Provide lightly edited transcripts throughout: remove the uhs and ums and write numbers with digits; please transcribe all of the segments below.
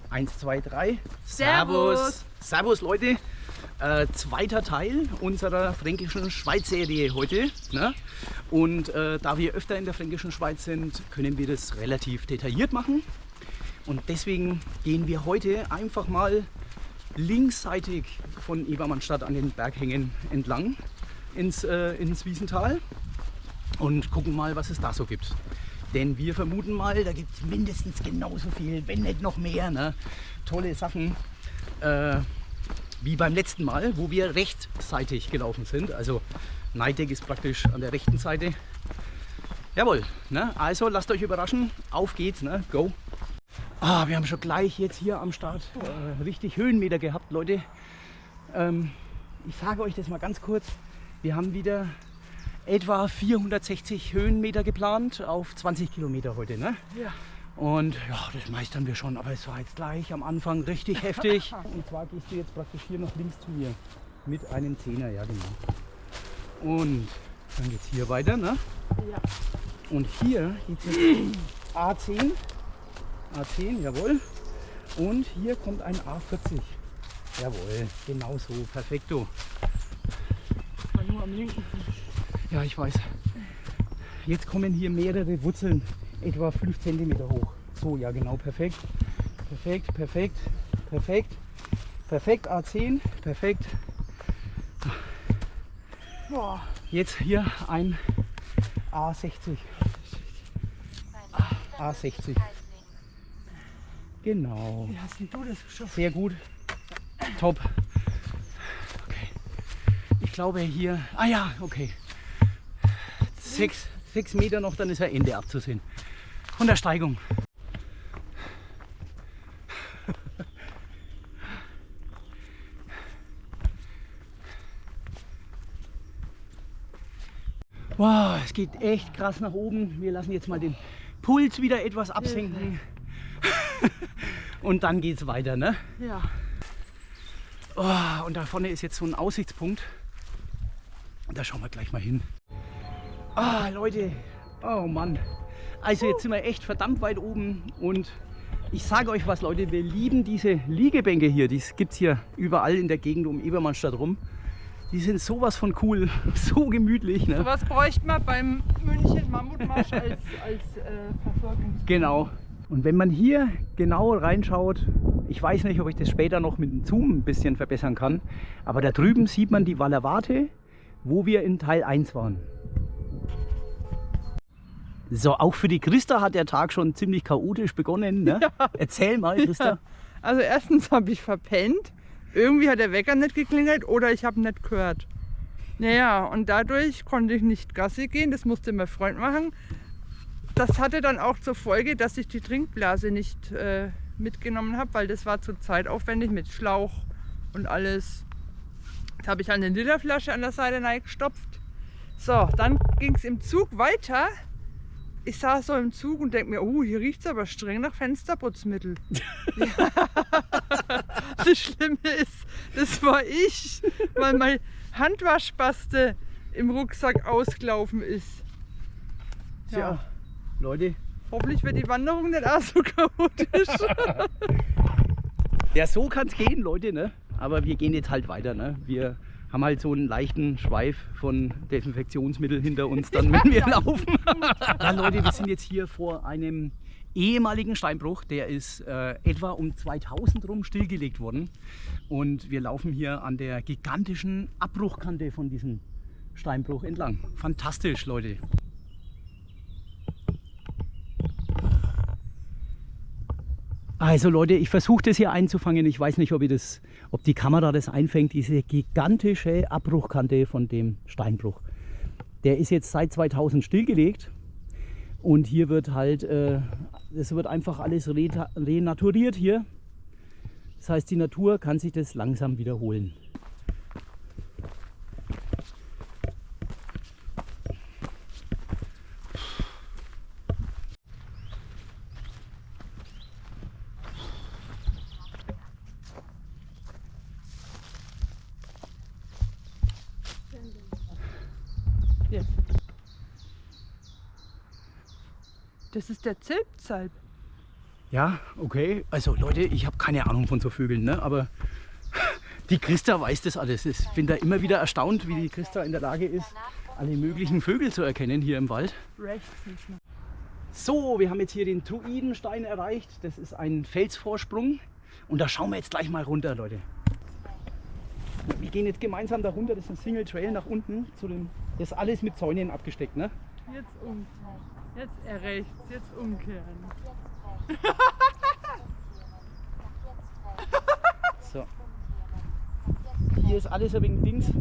1, 2, 3. Servus. Servus Leute. Zweiter Teil unserer Fränkischen Schweiz-Serie heute. Ne? Und da wir öfter in der Fränkischen Schweiz sind, können wir das relativ detailliert machen. Und deswegen gehen wir heute einfach mal linksseitig von Ebermannstadt an den Berghängen entlang ins Wiesental und gucken mal, was es da so gibt. Denn wir vermuten mal, da gibt es mindestens genauso viel, wenn nicht noch mehr, ne? Tolle Sachen wie beim letzten Mal, wo wir rechtsseitig gelaufen sind. Also Neideck ist praktisch an der rechten Seite. Jawohl, ne? Also lasst euch überraschen, auf geht's, ne? Go! Wir haben schon gleich jetzt hier am Start richtig Höhenmeter gehabt, Leute. Ich sage euch das mal ganz kurz. Wir haben wieder etwa 460 Höhenmeter geplant auf 20 Kilometer heute. Ne? Ja. Und ja, das meistern wir schon, aber es war jetzt gleich am Anfang richtig heftig. Und zwar gehst du jetzt praktisch hier nach links zu mir mit einem Zehner, ja genau. Und dann geht's hier weiter, ne? Ja. Und hier geht's jetzt A10. A10, jawohl. Und hier kommt ein A40. Jawohl, genau so, perfekto. Nur am linken. Ja, ich weiß. Jetzt kommen hier mehrere Wurzeln, etwa 5 cm hoch. So, ja genau, perfekt. Perfekt, perfekt, perfekt. Perfekt, A10, perfekt. Boah. Jetzt hier ein A60. A60. Genau. Wie hast denn du das geschafft? Sehr gut. Top. Okay. Ich glaube hier. Ah ja, okay. 6 Meter noch, dann ist ja Ende abzusehen. Von der Steigung. Wow, es geht echt krass nach oben. Wir lassen jetzt mal den Puls wieder etwas absenken. Und dann geht's weiter, ne? Ja. Oh, und da vorne ist jetzt so ein Aussichtspunkt. Da schauen wir gleich mal hin. Leute, oh Mann. Also jetzt sind wir echt verdammt weit oben und ich sage euch was, Leute, wir lieben diese Liegebänke hier. Die gibt es hier überall in der Gegend um Ebermannstadt rum. Die sind sowas von cool, so gemütlich. Ne? Sowas bräuchte man beim München Mammutmarsch als Versorgungs. Genau. Und wenn man hier genau reinschaut, ich weiß nicht, ob ich das später noch mit dem Zoom ein bisschen verbessern kann, aber da drüben sieht man die Wallerwarte, wo wir in Teil 1 waren. So, auch für die Christa hat der Tag schon ziemlich chaotisch begonnen. Ne? Ja. Erzähl mal, Christa. Ja. Also erstens habe ich verpennt, irgendwie hat der Wecker nicht geklingelt oder ich habe nicht gehört. Naja, und dadurch konnte ich nicht Gassi gehen, das musste mein Freund machen. Das hatte dann auch zur Folge, dass ich die Trinkblase nicht mitgenommen habe, weil das war zu zeitaufwendig mit Schlauch und alles. Jetzt habe ich eine Literflasche an der Seite reingestopft. So, dann ging es im Zug weiter. Ich saß so im Zug und denke mir, hier riecht es aber streng nach Fensterputzmittel. Das Schlimme ist, das war ich, weil mein Handwaschpaste im Rucksack ausgelaufen ist. Tja, Leute. Hoffentlich wird die Wanderung nicht auch so chaotisch. Ja, so kann es gehen, Leute, ne? Aber wir gehen jetzt halt weiter, ne? Wir haben halt so einen leichten Schweif von Desinfektionsmittel hinter uns, dann wenn wir laufen. Ja, Leute, wir sind jetzt hier vor einem ehemaligen Steinbruch, der ist etwa um 2000 rum stillgelegt worden. Und wir laufen hier an der gigantischen Abbruchkante von diesem Steinbruch entlang. Fantastisch, Leute. Also Leute, ich versuche das hier einzufangen. Ich weiß nicht, ob die Kamera das einfängt. Diese gigantische Abbruchkante von dem Steinbruch. Der ist jetzt seit 2000 stillgelegt. Und hier wird halt, es wird einfach alles renaturiert hier. Das heißt, die Natur kann sich das langsam wiederholen. Yes. Das ist der Zilpzalp. Ja, okay. Also Leute, ich habe keine Ahnung von so Vögeln, ne? Aber die Christa weiß das alles. Ich bin da immer wieder erstaunt, wie die Christa in der Lage ist, alle möglichen Vögel zu erkennen hier im Wald. Rechts nicht mehr. So, wir haben jetzt hier den Druidenstein erreicht. Das ist ein Felsvorsprung. Und da schauen wir jetzt gleich mal runter, Leute. Wir gehen jetzt gemeinsam da runter. Das ist ein Single Trail nach unten. Das ist alles mit Zäunen abgesteckt, ne? Jetzt umkehren. Jetzt rechts, jetzt umkehren. So. Hier ist alles ein wenig Dings.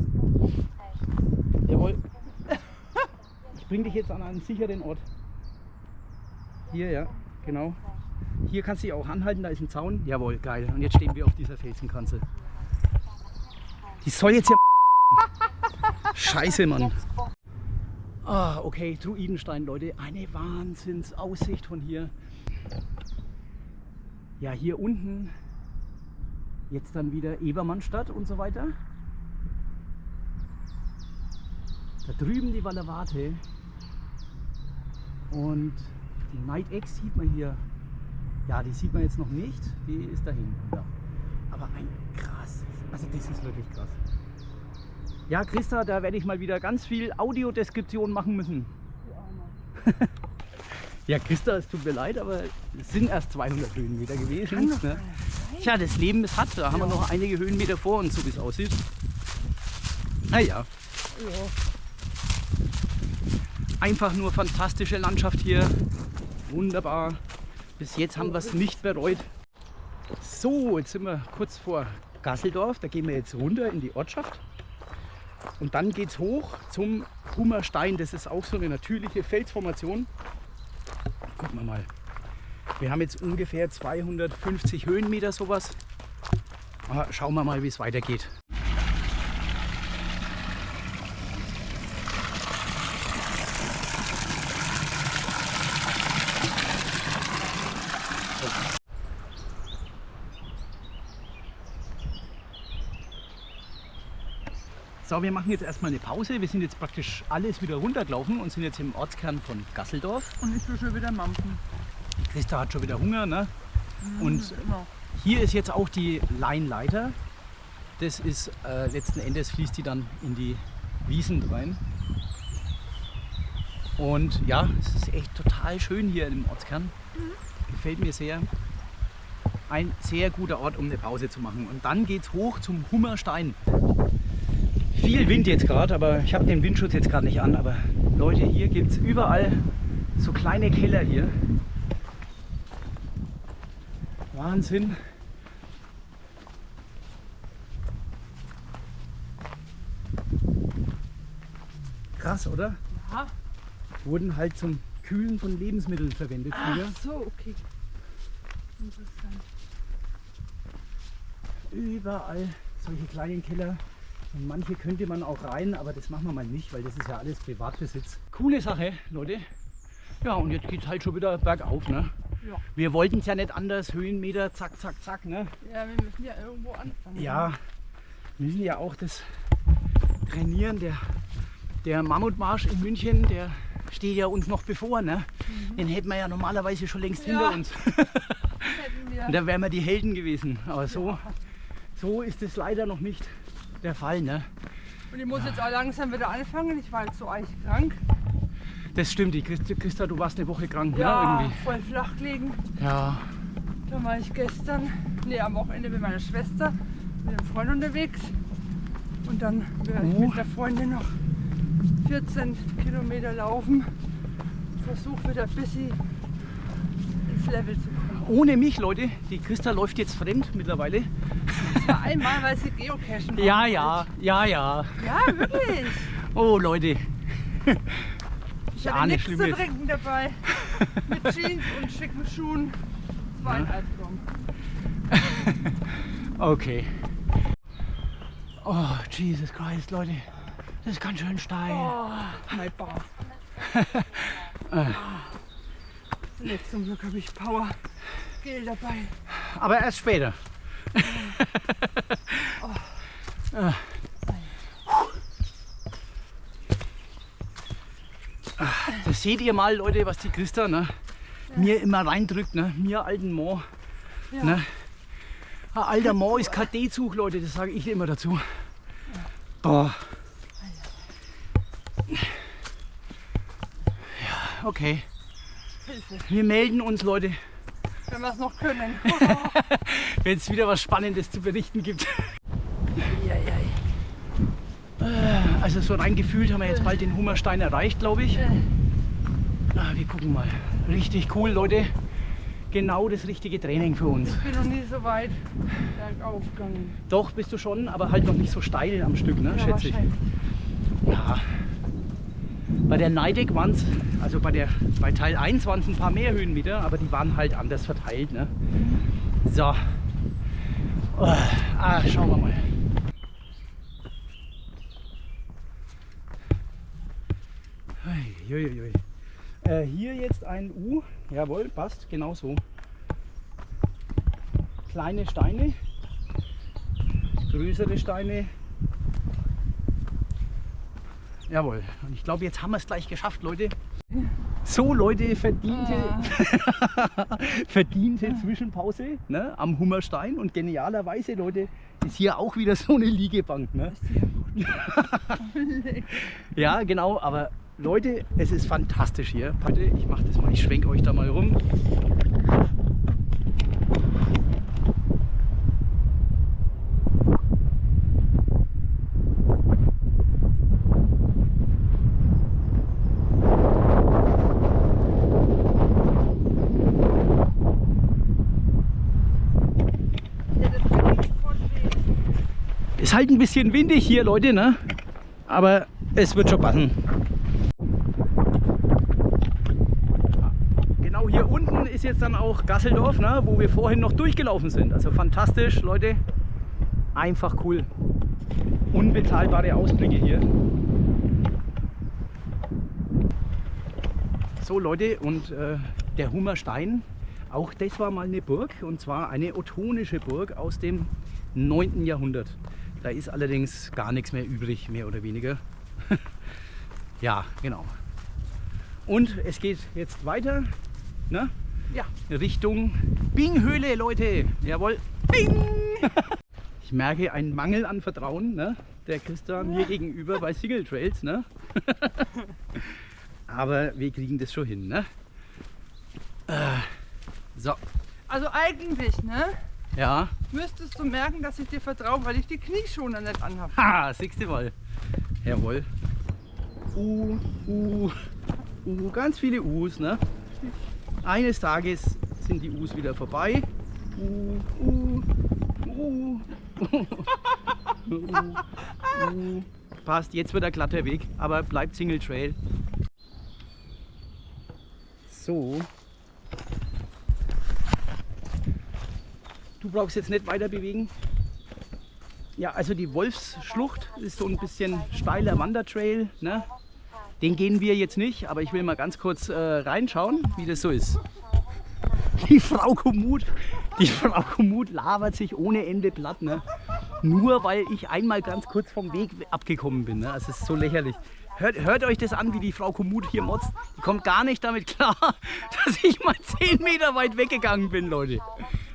Jawohl. Ich bring dich jetzt an einen sicheren Ort. Hier, ja, genau. Hier kannst du dich auch anhalten, da ist ein Zaun. Jawohl, geil. Und jetzt stehen wir auf dieser Felsenkanzel. Die soll jetzt hier. Scheiße, Mann. Ah, okay, Druidenstein, Leute. Eine Wahnsinnsaussicht von hier. Ja, hier unten jetzt dann wieder Ebermannstadt und so weiter. Da drüben die Wallerwarte. Und die Neideck sieht man hier. Ja, die sieht man jetzt noch nicht. Die ist da hinten. Ja. Aber ein krasses. Also das ist wirklich krass. Ja, Christa, da werde ich mal wieder ganz viel Audiodeskription machen müssen. Ja, Christa, es tut mir leid, aber es sind erst 200 Höhenmeter gewesen. Ne? Tja, das Leben ist hart. Da haben wir noch einige Höhenmeter vor uns, so wie es aussieht. Naja. Einfach nur fantastische Landschaft hier. Wunderbar. Bis jetzt haben wir es nicht bereut. So, jetzt sind wir kurz vor Gasseldorf. Da gehen wir jetzt runter in die Ortschaft. Und dann geht es hoch zum Hummerstein. Das ist auch so eine natürliche Felsformation. Gucken wir mal. Wir haben jetzt ungefähr 250 Höhenmeter sowas. Aber schauen wir mal, wie es weitergeht. So, wir machen jetzt erstmal eine Pause. Wir sind jetzt praktisch alles wieder runtergelaufen und sind jetzt im Ortskern von Gasseldorf. Und ich will schon wieder mampfen. Christa hat schon wieder Hunger, ne? Und hier ist jetzt auch die Leinleiter. Das ist letzten Endes fließt die dann in die Wiesen rein. Und ja, es ist echt total schön hier im Ortskern. Gefällt mir sehr. Ein sehr guter Ort, um eine Pause zu machen. Und dann geht's hoch zum Hummerstein. Viel Wind jetzt gerade, aber ich habe den Windschutz jetzt gerade nicht an. Aber Leute, hier gibt es überall so kleine Keller hier. Wahnsinn. Krass, oder? Ja. Wurden halt zum Kühlen von Lebensmitteln verwendet früher. Ach so, okay. Interessant. Überall solche kleinen Keller. Und manche könnte man auch rein, aber das machen wir mal nicht, weil das ist ja alles Privatbesitz. Coole Sache, Leute. Ja, und jetzt geht es halt schon wieder bergauf, ne? Ja. Wir wollten es ja nicht anders, Höhenmeter, zack, zack, zack, ne? Ja, wir müssen ja irgendwo anfangen. Ja, wir müssen ja auch das trainieren. Der Mammutmarsch in München, der steht ja uns noch bevor, ne? Den hätten wir ja normalerweise schon längst hinter uns. Hätten wir. Und da wären wir die Helden gewesen. Aber so ist es leider noch nicht der Fall, ne? Und ich muss jetzt auch langsam wieder anfangen. Ich war jetzt so eigentlich krank. Das stimmt, die Christa, du warst eine Woche krank, Ja, ne? Irgendwie. voll flach gelegen. Ja, Da war ich am Wochenende mit meiner Schwester, mit einem Freund unterwegs. Und dann werde ich mit der Freundin noch 14 Kilometer laufen. Versuche wieder ein bisschen ins Level zu kommen. ohne mich, Leute. Die Christa läuft jetzt fremd mittlerweile. Ja, einmal, weil sie geocachen wollte. Ja. Ja, wirklich. Oh, Leute. Ich Ja, hatte nicht nichts zu schlimm. trinken dabei. Mit Jeans und schicken Schuhen. Das war ein Albtraum. Okay. Oh, Jesus Christ, Leute. Das ist ganz schön steil. Oh, mein Bauch. Jetzt zum Glück habe ich Power Gel dabei. Aber erst später. Das seht ihr mal, Leute, was die Christa, ne? mir immer reindrückt, ne? Mir alten Mo. Ja. Ne? Ein alter Mo ist kein D-Zug, Leute, das sage ich immer dazu. Boah. Ja, okay. Hilfe, Wir melden uns, Leute, wenn wir es noch können. wenn es wieder was Spannendes zu berichten gibt. Also so rein gefühlt haben wir jetzt bald den Hummerstein erreicht, glaube ich. Wir gucken mal. Richtig cool, Leute. Genau das richtige Training für uns. Ich bin noch nie so weit bergauf gegangen. Doch, bist du schon, aber halt noch nicht so steil am Stück, ne, Ja, schätze ich. wahrscheinlich. Ja. Bei der Neideck waren es, also bei Teil 1 waren es ein paar mehr Höhenmeter, aber die waren halt anders verteilt. Ne? So. Schauen wir mal. Uiuiui. Hier jetzt ein U. Jawohl, passt, genau so. Kleine Steine, größere Steine. Jawohl. Und ich glaube, jetzt haben wir es gleich geschafft, Leute. So, Leute, verdiente Zwischenpause, ne, am Hummerstein. Und genialerweise, Leute, ist hier auch wieder so eine Liegebank. Ne? Ja, genau, aber Leute, es ist fantastisch hier. Leute, ich mache das mal, ich schwenke euch da mal rum. Ist halt ein bisschen windig hier, Leute, ne? Aber es wird schon passen. Genau hier unten ist jetzt dann auch Gasseldorf, ne? Wo wir vorhin noch durchgelaufen sind. Also fantastisch, Leute. Einfach cool. Unbezahlbare Ausblicke hier. So, Leute, und der Hummerstein, auch das war mal eine Burg, und zwar eine ottonische Burg aus dem 9. Jahrhundert. Da ist allerdings gar nichts mehr übrig, mehr oder weniger. Ja, genau. Und es geht jetzt weiter, ne? Ja. Richtung Binghöhle, Leute. Jawohl. Bing! Ich merke einen Mangel an Vertrauen, ne? Der Christian hier gegenüber bei Single Trails, ne? Aber wir kriegen das schon hin, ne? So. Also eigentlich, ne? Ja. Müsstest du merken, dass ich dir vertraue, weil ich die Knieschoner nicht anhabe. Ha, siehste mal. Jawohl. Ganz viele U's, ne? Eines Tages sind die U's wieder vorbei. Passt, jetzt wird ein glatter Weg, aber bleibt Single Trail. So. Du brauchst jetzt nicht weiter bewegen. Ja, also die Wolfsschlucht ist so ein bisschen steiler Wandertrail, ne? Den gehen wir jetzt nicht, aber ich will mal ganz kurz reinschauen, wie das so ist. Die Frau Komoot labert sich ohne Ende platt, ne? Nur weil ich einmal ganz kurz vom Weg abgekommen bin, ne? Also es ist so lächerlich. Hört euch das an, wie die Frau Komoot hier motzt. Die kommt gar nicht damit klar, dass ich mal 10 Meter weit weggegangen bin, Leute.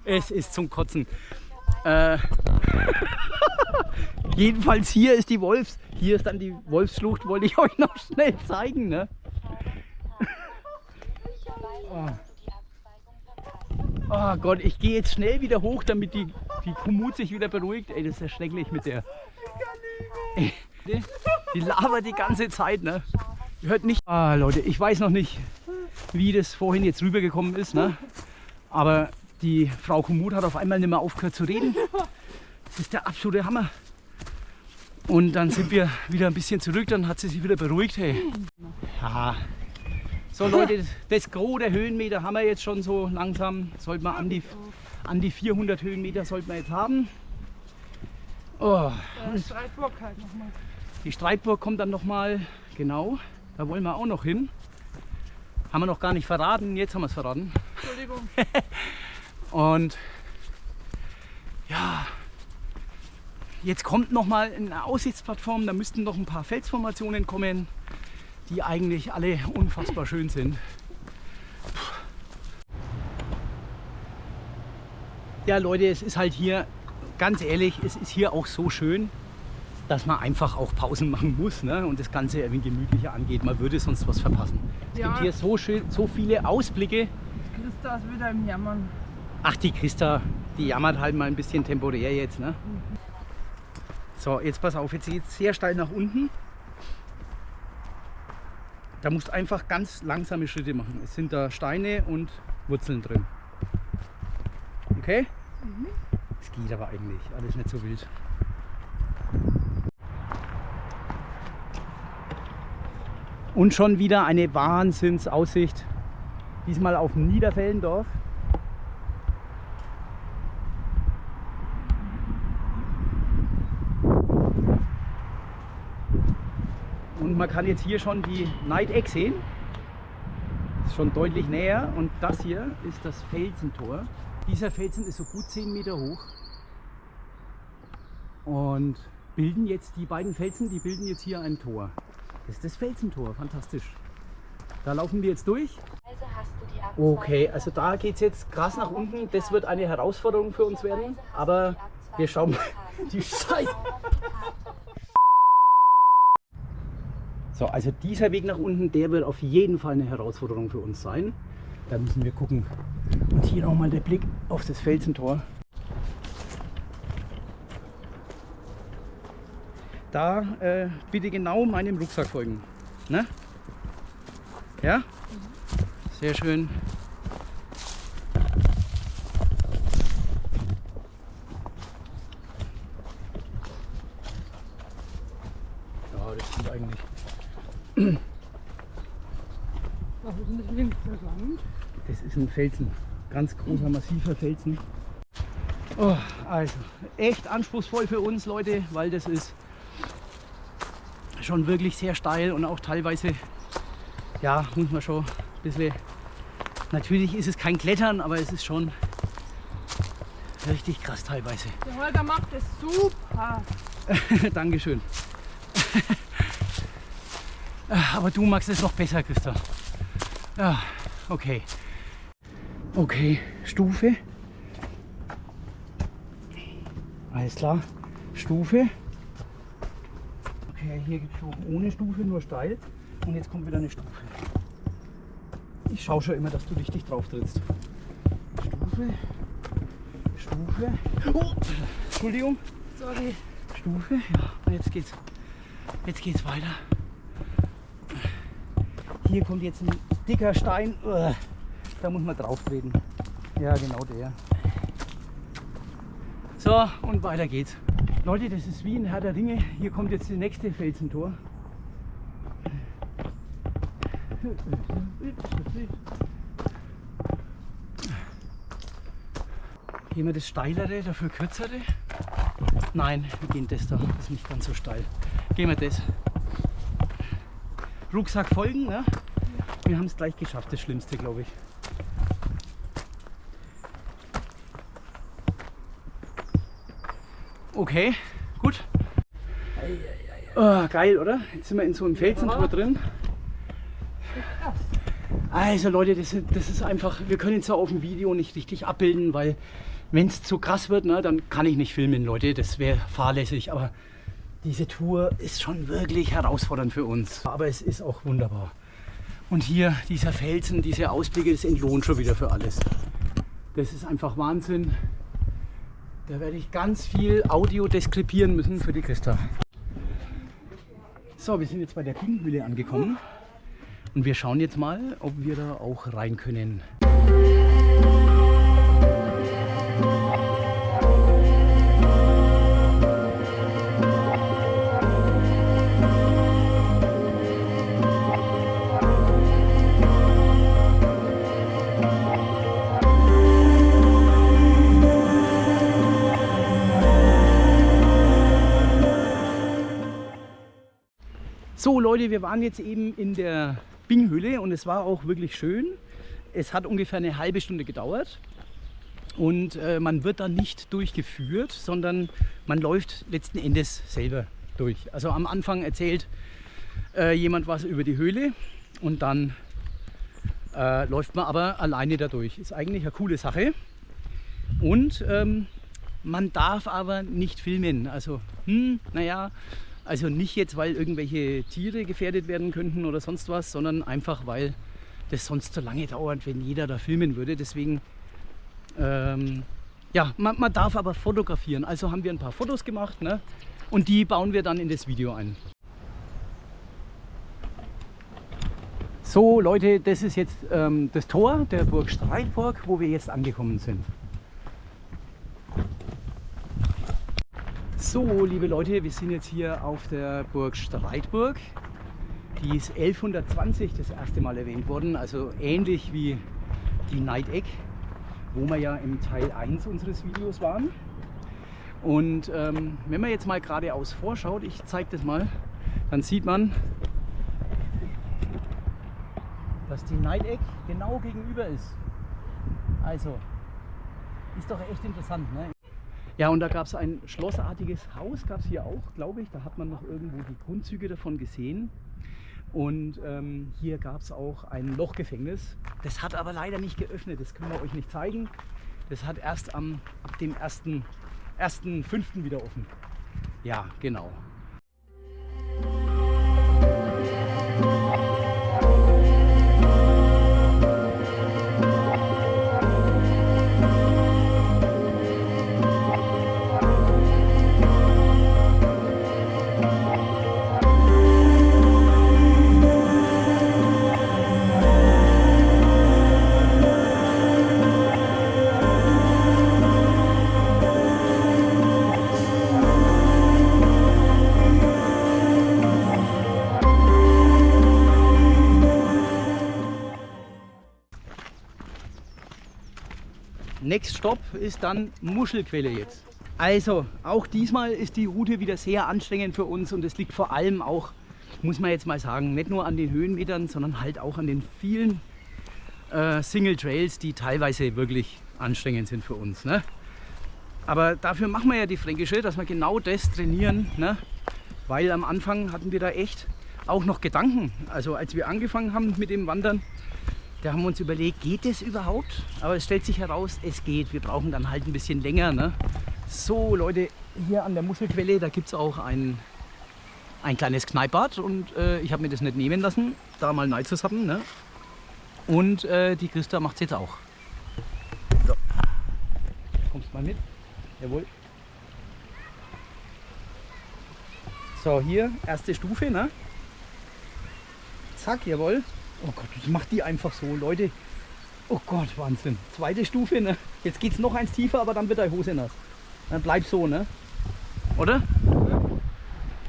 Es ist zum Kotzen. Jedenfalls hier ist hier ist dann die Wolfsschlucht, wollte ich euch noch schnell zeigen, ne? Oh Gott, ich gehe jetzt schnell wieder hoch, damit die Komoot sich wieder beruhigt. Ey, das ist ja schrecklich mit der. Ey, die labert die ganze Zeit, ne? Hört nicht. Leute, ich weiß noch nicht, wie das vorhin jetzt rübergekommen ist, ne? Aber die Frau Komoot hat auf einmal nicht mehr aufgehört zu reden. Das ist der absolute Hammer. Und dann sind wir wieder ein bisschen zurück, dann hat sie sich wieder beruhigt. Hey. Ja. So Leute, das Gros der Höhenmeter haben wir jetzt schon so langsam. Sollten wir an die 400 Höhenmeter sollten wir jetzt haben. Oh. Streitburg halt nochmal. Die Streitburg kommt dann nochmal, genau. Da wollen wir auch noch hin. Haben wir noch gar nicht verraten, jetzt haben wir es verraten. Entschuldigung. Und ja, jetzt kommt noch mal eine Aussichtsplattform, da müssten noch ein paar Felsformationen kommen, die eigentlich alle unfassbar schön sind. Ja Leute, es ist halt hier, ganz ehrlich, es ist hier auch so schön, dass man einfach auch Pausen machen muss, ne? Und das Ganze irgendwie gemütlicher angeht. Man würde sonst was verpassen. Es gibt hier so schön, so viele Ausblicke. Christa ist wieder im Jammern. Ach, die Christa, die jammert halt mal ein bisschen temporär jetzt, ne? So, jetzt pass auf, jetzt geht es sehr steil nach unten. Da musst du einfach ganz langsame Schritte machen. Es sind da Steine und Wurzeln drin. Okay? Es geht aber eigentlich, alles nicht so wild. Und schon wieder eine Wahnsinnsaussicht. Diesmal auf dem Niederfellendorf. Und man kann jetzt hier schon die Neideck sehen. Ist schon deutlich näher. Und das hier ist das Felsentor. Dieser Felsen ist so gut 10 Meter hoch. Und bilden jetzt die beiden Felsen, die bilden jetzt hier ein Tor. Das ist das Felsentor, fantastisch. Da laufen wir jetzt durch. Okay, also da geht es jetzt krass nach unten. Das wird eine Herausforderung für uns werden. Aber wir schauen mal. Die Scheiße. So, also dieser Weg nach unten, der wird auf jeden Fall eine Herausforderung für uns sein. Da müssen wir gucken. Und hier nochmal der Blick auf das Felsentor. Da bitte genau meinem Rucksack folgen. Ne? Ja? Sehr schön. Ja, das stimmt eigentlich. Was ist denn das links zusammen? Das ist ein Felsen. Ganz großer, massiver Felsen. Oh, also echt anspruchsvoll für uns, Leute, weil das ist schon wirklich sehr steil und auch teilweise, ja, muss man schon ein bisschen, natürlich ist es kein Klettern, aber es ist schon richtig krass teilweise. Der Holger macht es super. Dankeschön. Aber du magst es noch besser, Christa. Ja, okay. Okay, Stufe. Alles klar, Stufe. Okay, hier gibt es auch ohne Stufe, nur steil. Und jetzt kommt wieder eine Stufe. Ich schaue schon immer, dass du richtig drauf trittst. Stufe. Stufe. Oh, Entschuldigung. Sorry. Stufe. Ja, und jetzt geht's weiter. Hier kommt jetzt ein dicker Stein. Da muss man drauf treten. Ja, genau der. So, und weiter geht's. Leute, das ist wie in Herr der Ringe. Hier kommt jetzt das nächste Felsentor. Gehen wir das steilere, dafür kürzere? Nein, wir gehen das da. Das ist nicht ganz so steil. Gehen wir das. Rucksack folgen, ne? Wir haben es gleich geschafft, das Schlimmste, glaube ich. Okay, gut. Oh, geil, oder? Jetzt sind wir in so einem Felsentor drin. Also Leute, das ist einfach, wir können es ja auf dem Video nicht richtig abbilden, weil wenn es zu krass wird, ne, dann kann ich nicht filmen, Leute. Das wäre fahrlässig, aber diese Tour ist schon wirklich herausfordernd für uns. Aber es ist auch wunderbar. Und hier dieser Felsen, diese Ausblicke, das entlohnt schon wieder für alles. Das ist einfach Wahnsinn. Da werde ich ganz viel Audio deskribieren müssen für die Christa. So, wir sind jetzt bei der Binghöhle angekommen. Und wir schauen jetzt mal, ob wir da auch rein können. So Leute, wir waren jetzt eben in der Binghöhle und es war auch wirklich schön. Es hat ungefähr eine halbe Stunde gedauert und man wird da nicht durchgeführt, sondern man läuft letzten Endes selber durch. Also am Anfang erzählt jemand was über die Höhle und dann läuft man aber alleine da durch. Ist eigentlich eine coole Sache. Und man darf aber nicht filmen. Also, naja, also nicht jetzt, weil irgendwelche Tiere gefährdet werden könnten oder sonst was, sondern einfach, weil das sonst zu lange dauert, wenn jeder da filmen würde. Deswegen, ja, man darf aber fotografieren. Also haben wir ein paar Fotos gemacht, ne? Und die bauen wir dann in das Video ein. So Leute, das ist jetzt das Tor der Burg Streitburg, wo wir jetzt angekommen sind. So, liebe Leute, wir sind jetzt hier auf der Burg Streitburg. Die ist 1120 das erste Mal erwähnt worden, also ähnlich wie die Neideck, wo wir ja im Teil 1 unseres Videos waren. Und wenn man jetzt mal geradeaus vorschaut, ich zeige das mal, dann sieht man, dass die Neideck genau gegenüber ist. Also, ist doch echt interessant, ne? Ja, und da gab es ein schlossartiges Haus, gab es hier auch, glaube ich. Da hat man noch irgendwo die Grundzüge davon gesehen. Und hier gab es auch ein Lochgefängnis. Das hat aber leider nicht geöffnet, das können wir euch nicht zeigen. Das hat erst ab dem 1.5. wieder offen. Ja, genau. Next Stop ist dann Muschelquelle jetzt. Also auch diesmal ist die Route wieder sehr anstrengend für uns und es liegt vor allem auch, muss man jetzt mal sagen, nicht nur an den Höhenmetern, sondern halt auch an den vielen Single Trails, die teilweise wirklich anstrengend sind für uns. Ne? Aber dafür machen wir ja die Fränkische, dass wir genau das trainieren, ne? Weil am Anfang hatten wir da echt auch noch Gedanken. Also als wir angefangen haben mit dem Wandern, da haben wir uns überlegt, geht es überhaupt? Aber es stellt sich heraus, es geht. Wir brauchen dann halt ein bisschen länger. Ne? So Leute, hier an der Muschelquelle, da gibt es auch ein kleines Kneippbad und ich habe mir das nicht nehmen lassen, da mal Neid zu haben. Ne? Und die Christa macht es jetzt auch. So. Kommst mal mit? Jawohl. So, hier, erste Stufe. Ne? Zack, jawohl. Oh Gott, das macht die einfach so, Leute. Oh Gott, Wahnsinn. Zweite Stufe, ne? Jetzt geht es noch eins tiefer, aber dann wird deine Hose nass. Dann bleibt so, ne? Oder?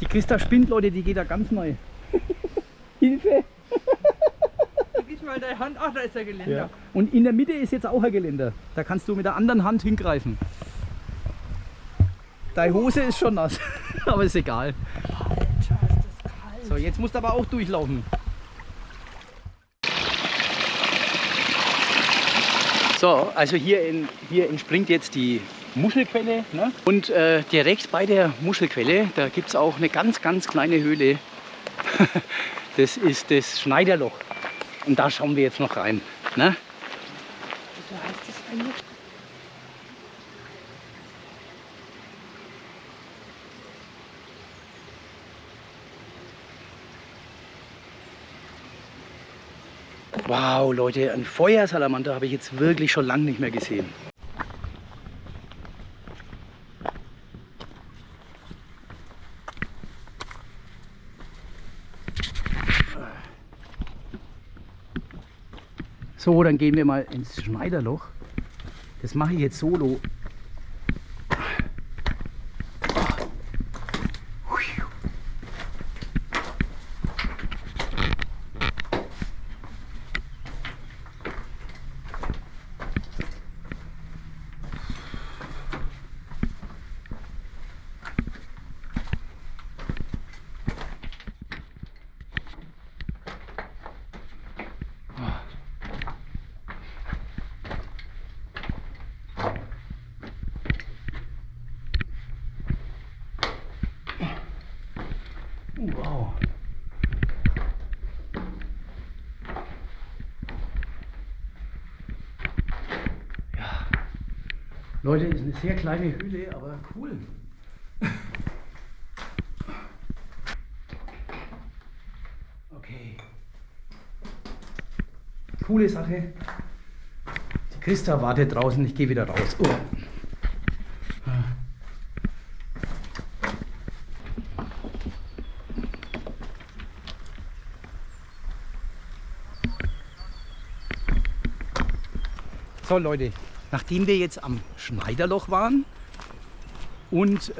Die Christa spinnt, Leute, die geht da ganz neu. Hilfe! Gib mal deine Hand. Ach, da ist der Geländer. Ja. Und in der Mitte ist jetzt auch ein Geländer. Da kannst du mit der anderen Hand hingreifen. Deine Hose ist schon nass, aber ist egal. Alter, ist das kalt. So, jetzt musst du aber auch durchlaufen. So, also hier entspringt jetzt die Muschelquelle. Ne? Und direkt bei der Muschelquelle, da gibt es auch eine ganz, ganz kleine Höhle. Das ist das Schneiderloch. Und da schauen wir jetzt noch rein. Ne? Wieso heißt das eigentlich? Wow, Leute, ein Feuersalamander habe ich jetzt wirklich schon lange nicht mehr gesehen. So, dann gehen wir mal ins Schneiderloch. Das mache ich jetzt solo. Wow. Ja. Leute, ist eine sehr kleine Höhle, aber cool. Okay. Coole Sache. Die Christa wartet draußen, ich gehe wieder raus. Oh. So Leute, nachdem wir jetzt am Schneiderloch waren und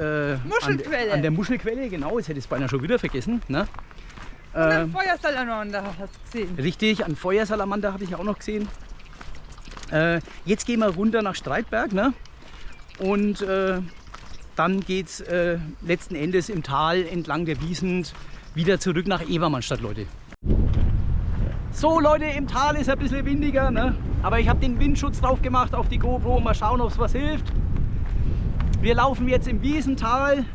Muschelquelle. an der Muschelquelle, genau, jetzt hätte ich es beinahe schon wieder vergessen. Ne? Und ein Feuersalamander hast du gesehen. Richtig, an Feuersalamander habe ich auch noch gesehen. Jetzt gehen wir runter nach Streitberg, ne? Und dann geht es letzten Endes im Tal entlang der Wiesent wieder zurück nach Evermannstadt, Leute. So Leute, im Tal ist ein bisschen windiger, ne? Aber ich habe den Windschutz drauf gemacht auf die GoPro. Mal schauen, ob es was hilft. Wir laufen jetzt im Wiesental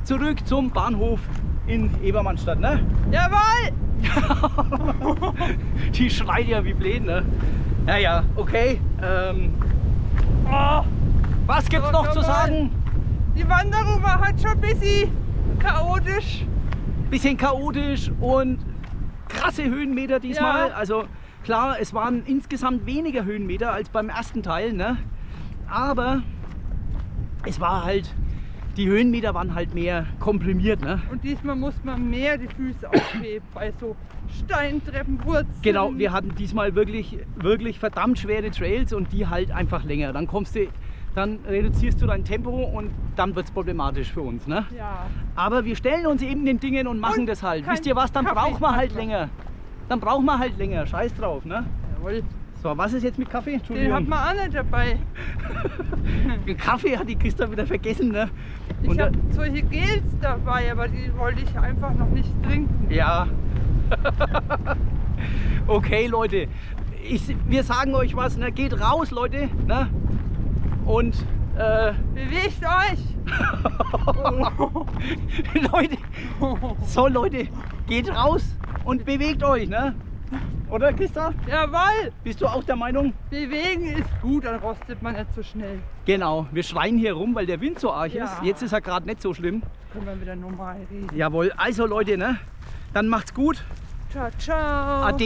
zurück zum Bahnhof in Evermannstadt, ne? Jawohl! Die schreit ja wie blöd, ne? Ja, okay. Was gibt's noch zu sagen? Die Wanderung war halt schon ein bisschen chaotisch. Bisschen chaotisch und krasse Höhenmeter diesmal. Ja. Also klar, es waren insgesamt weniger Höhenmeter als beim ersten Teil, ne? Aber es war halt, die Höhenmeter waren halt mehr komprimiert, ne? Und diesmal muss man mehr die Füße aufheben bei so Steintreppen, Wurzeln. Genau, wir hatten diesmal wirklich verdammt schwere Trails und die halt einfach länger. Dann reduzierst du dein Tempo und dann wird es problematisch für uns, ne? Ja. Aber wir stellen uns eben den Dingen und machen Und das halt. kein Wisst ihr was, dann Kaffee braucht man halt hat man. länger. Dann braucht man halt länger, scheiß drauf, ne? Jawohl. So, was ist jetzt mit Kaffee? Den hat Entschuldigung. man auch nicht dabei. Den Kaffee hat die Christa wieder vergessen, ne? Ich Und habe solche Gels dabei, aber die wollte ich einfach noch nicht trinken. ja. Okay, Leute. Wir sagen euch was, ne? Geht raus, Leute, ne? Und Bewegt euch! Leute, so Leute, geht raus und bewegt euch, ne? Oder Christa? Jawohl! Bist du auch der Meinung? Bewegen ist gut, dann rostet man nicht so schnell. Genau, wir schreien hier rum, weil der Wind so arg ist. Ja. Jetzt ist er gerade nicht so schlimm. Können wir wieder normal reden. Jawohl, also Leute, ne? Dann macht's gut. Ciao, ciao! Ade.